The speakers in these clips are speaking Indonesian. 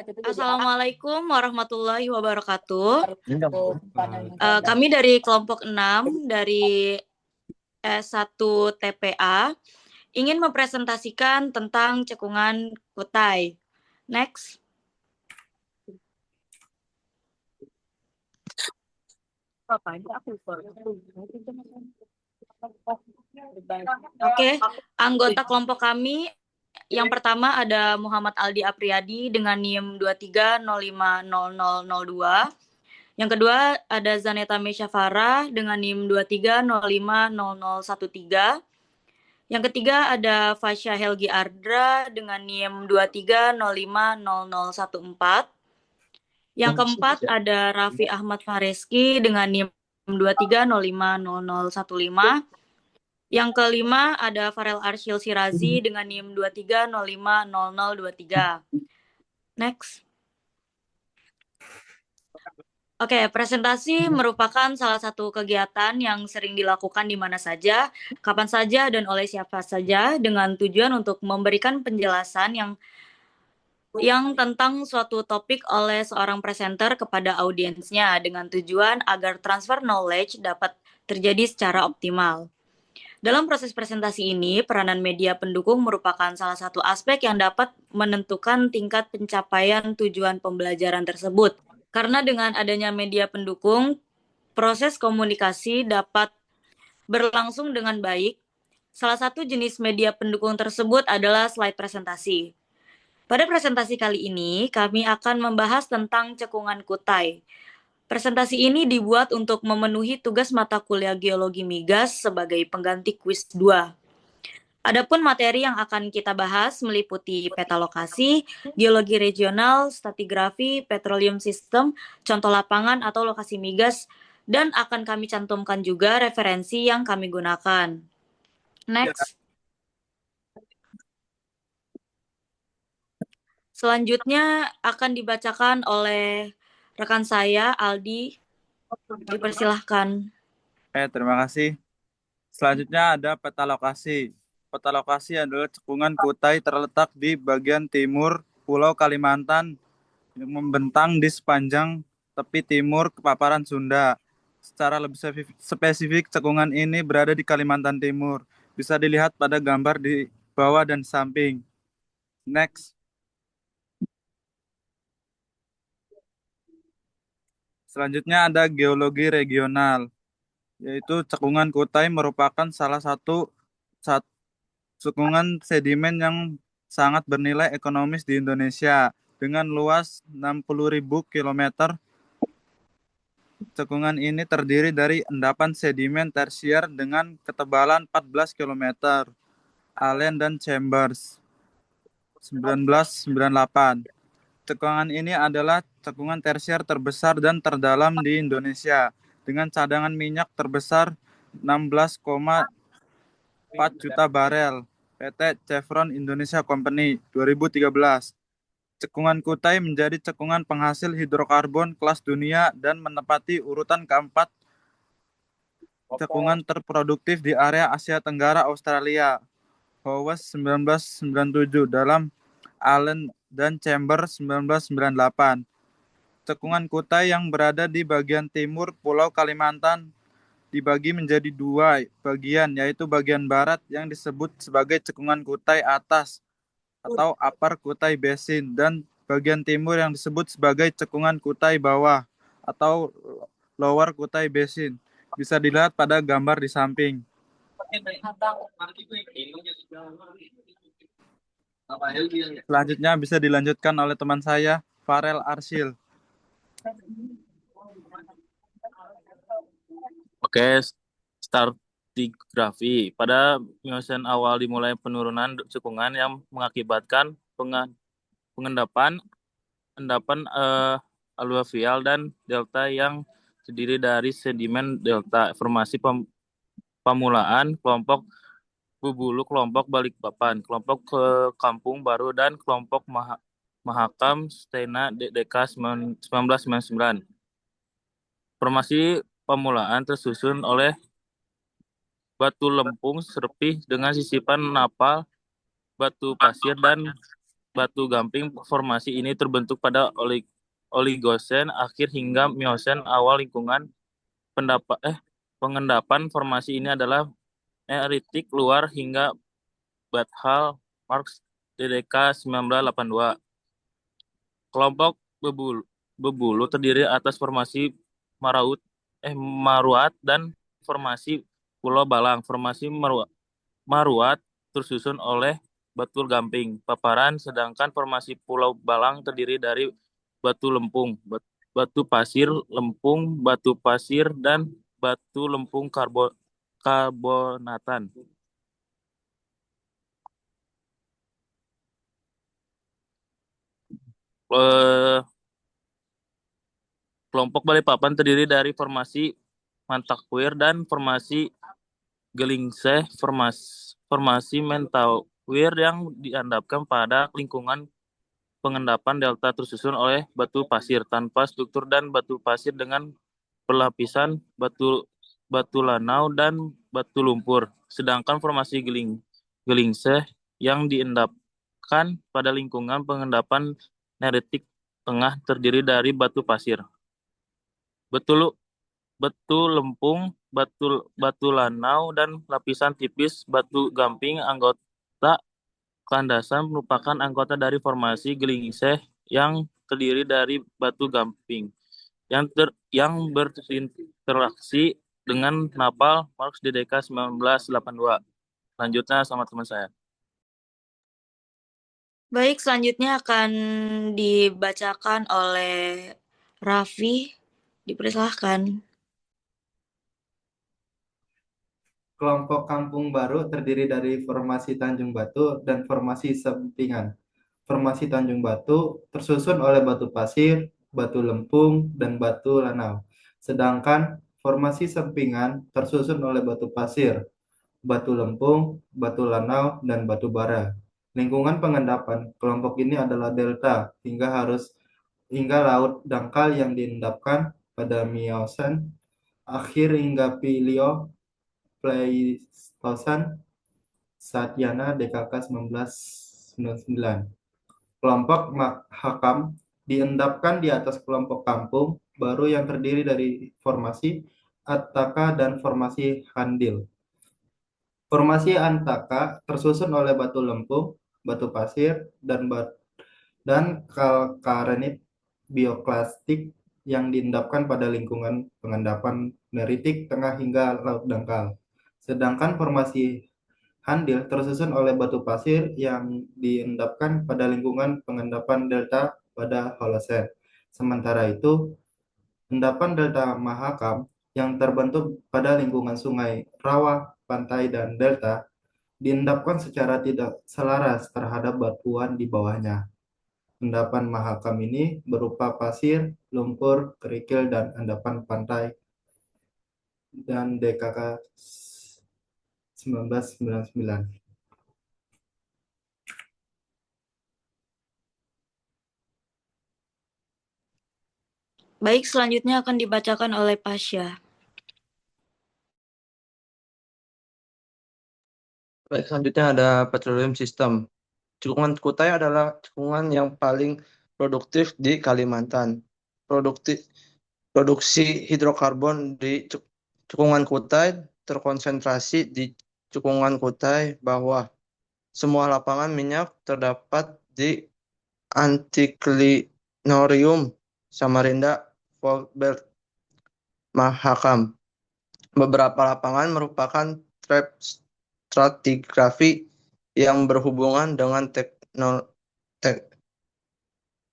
Assalamualaikum warahmatullahi wabarakatuh. Kami dari kelompok 6 dari S1 TPA ingin mempresentasikan tentang cekungan kutai. Next. Oke, anggota kelompok kami yang pertama ada Muhammad Aldi Apriyadi dengan NIM 23050002. Yang kedua ada Zaneta Mesya Farah dengan NIM 23050013. Yang ketiga ada Fasya Helgi Ardra dengan NIM 23050014. Yang keempat ada Raffi Ahmad Fareski dengan NIM 23050015. Yang kelima ada Farel Arsyil Sirazi dengan NIM 23050023. Next. Oke, presentasi merupakan salah satu kegiatan yang sering dilakukan di mana saja, kapan saja, dan oleh siapa saja dengan tujuan untuk memberikan penjelasan yang tentang suatu topik oleh seorang presenter kepada audiensnya dengan tujuan agar transfer knowledge dapat terjadi secara optimal. Dalam proses presentasi ini, peranan media pendukung merupakan salah satu aspek yang dapat menentukan tingkat pencapaian tujuan pembelajaran tersebut. Karena dengan adanya media pendukung, proses komunikasi dapat berlangsung dengan baik. Salah satu jenis media pendukung tersebut adalah slide presentasi. Pada presentasi kali ini, kami akan membahas tentang cekungan kutai. Presentasi ini dibuat untuk memenuhi tugas mata kuliah Geologi Migas sebagai pengganti kuis 2. Adapun materi yang akan kita bahas meliputi peta lokasi, geologi regional, stratigrafi, petroleum system, contoh lapangan atau lokasi migas, dan akan kami cantumkan juga referensi yang kami gunakan. Next. Selanjutnya akan dibacakan oleh rekan saya, Aldi. Dipersilahkan. Terima kasih. Selanjutnya ada peta lokasi. Peta lokasi adalah cekungan kutai terletak di bagian timur Pulau Kalimantan yang membentang di sepanjang tepi timur kepaparan Sunda. Secara lebih spesifik, cekungan ini berada di Kalimantan Timur. Bisa dilihat pada gambar di bawah dan samping. Next. Selanjutnya ada geologi regional, yaitu cekungan kutai merupakan salah satu cekungan sedimen yang sangat bernilai ekonomis di Indonesia. Dengan luas 60.000 km, cekungan ini terdiri dari endapan sedimen tersier dengan ketebalan 14 km, Allen dan Chambers, 1998. Cekungan ini adalah cekungan tersier terbesar dan terdalam di Indonesia, dengan cadangan minyak terbesar 16,4 juta barel. PT Chevron Indonesia Company 2013. Cekungan kutai menjadi cekungan penghasil hidrokarbon kelas dunia dan menempati urutan keempat cekungan terproduktif di area Asia Tenggara Australia. Howes 1997 dalam Allen dan Chambers 1998. Cekungan kutai yang berada di bagian timur Pulau Kalimantan dibagi menjadi dua bagian, yaitu bagian barat yang disebut sebagai cekungan kutai atas atau Upper Kutai Basin dan bagian timur yang disebut sebagai cekungan kutai bawah atau Lower Kutai Basin. Bisa dilihat pada gambar di samping. Selanjutnya bisa dilanjutkan oleh teman saya, Farel Arsyil. Oke, stratigrafi. Pada Miocene awal dimulai penurunan cekungan yang mengakibatkan endapan aluvial dan delta yang terdiri dari sedimen delta. Formasi pemulaan kelompok Bubulu, kelompok Balikpapan, kelompok Kampung Baru, dan kelompok Mahakam Stena DK 1999. Formasi pemulaan tersusun oleh batu lempung serpih dengan sisipan napal, batu pasir, dan batu gamping. Formasi ini terbentuk pada Oligosen akhir hingga Miosen awal. Lingkungan pengendapan formasi ini adalah Neolitik luar hingga Bathal Marx DDK 1982. Kelompok Bebulu terdiri atas formasi Maruat dan formasi Pulau Balang. Formasi Maruat tersusun oleh batu gamping paparan, sedangkan formasi Pulau Balang terdiri dari batu lempung, batu pasir lempung, batu pasir, dan batu lempung karbonatan. Kelompok Balikpapan terdiri dari formasi Mantakwir dan formasi Gelingseh. Formasi Mentawir yang diandapkan pada lingkungan pengendapan delta tersusun oleh batu pasir tanpa struktur dan batu pasir dengan pelapisan batu lanau dan batu lumpur. Sedangkan formasi Gelingseh yang diendapkan pada lingkungan pengendapan neritik tengah terdiri dari batu pasir, batu lempung, batu lanau, dan lapisan tipis batu gamping. Anggota landasan merupakan anggota dari formasi Gelingseh yang terdiri dari batu gamping yang berinteraksi dengan napal Marx DDK 1982. Selanjutnya sama teman saya. Baik, selanjutnya akan dibacakan oleh Raffi. Dipersilahkan. Kelompok Kampung Baru terdiri dari formasi Tanjung Batu dan formasi Sampingan. Formasi Tanjung Batu tersusun oleh batu pasir, batu lempung, dan batu lanau. Sedangkan formasi Sampingan tersusun oleh batu pasir, batu lempung, batu lanau, dan batu bara. Lingkungan pengendapan kelompok ini adalah delta hingga laut dangkal yang diendapkan pada Miosen akhir hingga Pleistosen Satyana DKK 1999. Kelompok Mahakam diendapkan di atas kelompok kampung baru yang terdiri dari formasi Attaka dan formasi Handil. Formasi Antaka tersusun oleh batu lempung, batu pasir, dan kalkarenit bioklastik yang diendapkan pada lingkungan pengendapan neritik tengah hingga laut dangkal. Sedangkan formasi Handil tersusun oleh batu pasir yang diendapkan pada lingkungan pengendapan delta pada Holosen. Sementara itu, endapan delta Mahakam yang terbentuk pada lingkungan sungai, rawa, pantai, dan delta diendapkan secara tidak selaras terhadap batuan di bawahnya. Endapan Mahakam ini berupa pasir, lumpur, kerikil, dan endapan pantai dan DKK 1999. Baik, selanjutnya akan dibacakan oleh Pasha. Baik, selanjutnya ada petroleum system. Cekungan Kutai adalah cekungan yang paling produktif di Kalimantan. Produksi hidrokarbon di cekungan Kutai terkonsentrasi di cekungan Kutai bawah. Semua lapangan minyak terdapat di Antiklinorium, Samarinda, Volbert, Mahakam. Beberapa lapangan merupakan stratigrafi yang berhubungan dengan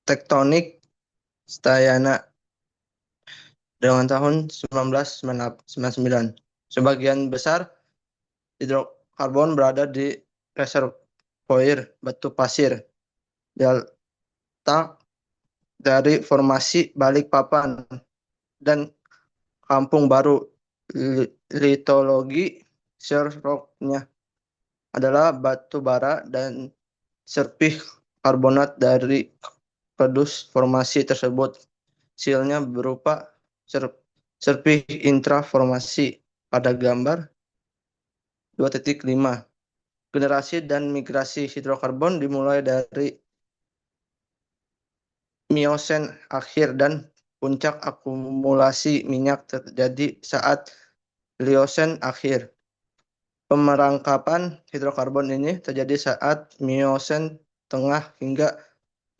tektonik Stayana dengan tahun 1999. Sebagian besar hidrokarbon berada di reservoir batu pasir delta dari formasi Balikpapan dan Kampung Baru. Litologi rocknya adalah batu bara dan serpih karbonat dari pedus formasi tersebut. Hasilnya berupa serpih intraformasi pada gambar 2.5. Generasi dan migrasi hidrokarbon dimulai dari Miosen akhir dan puncak akumulasi minyak terjadi saat Liosen akhir. Pemerangkapan hidrokarbon ini terjadi saat Miosen tengah hingga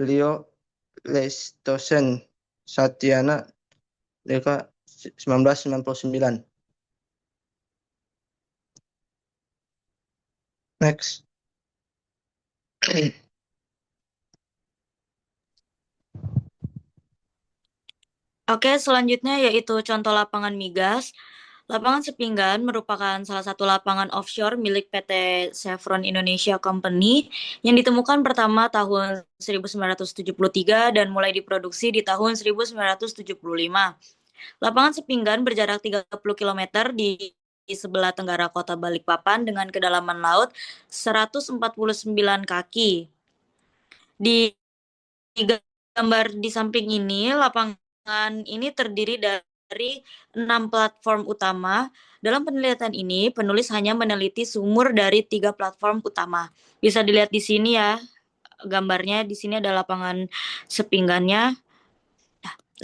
Pleistocene. Satyana Deka 1999. Next. Oke, selanjutnya yaitu contoh lapangan migas. Lapangan Sepinggan merupakan salah satu lapangan offshore milik PT Chevron Indonesia Company yang ditemukan pertama tahun 1973 dan mulai diproduksi di tahun 1975. Lapangan Sepinggan berjarak 30 km di sebelah tenggara kota Balikpapan dengan kedalaman laut 149 kaki. Di gambar di samping ini, lapangan ini terdiri dari 6 platform utama. Dalam penelitian ini, penulis hanya meneliti sumur dari 3 platform utama. Bisa dilihat di sini ya, gambarnya di sini ada lapangan Sepinggannya.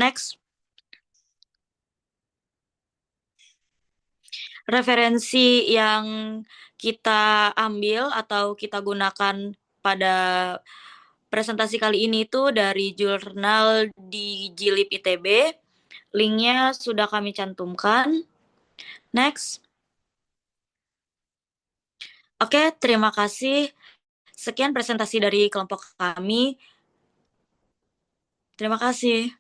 Next. Referensi yang kita ambil atau kita gunakan pada presentasi kali ini itu dari jurnal di Jilid ITB. Linknya sudah kami cantumkan. Next. Oke, terima kasih. Sekian presentasi dari kelompok kami. Terima kasih.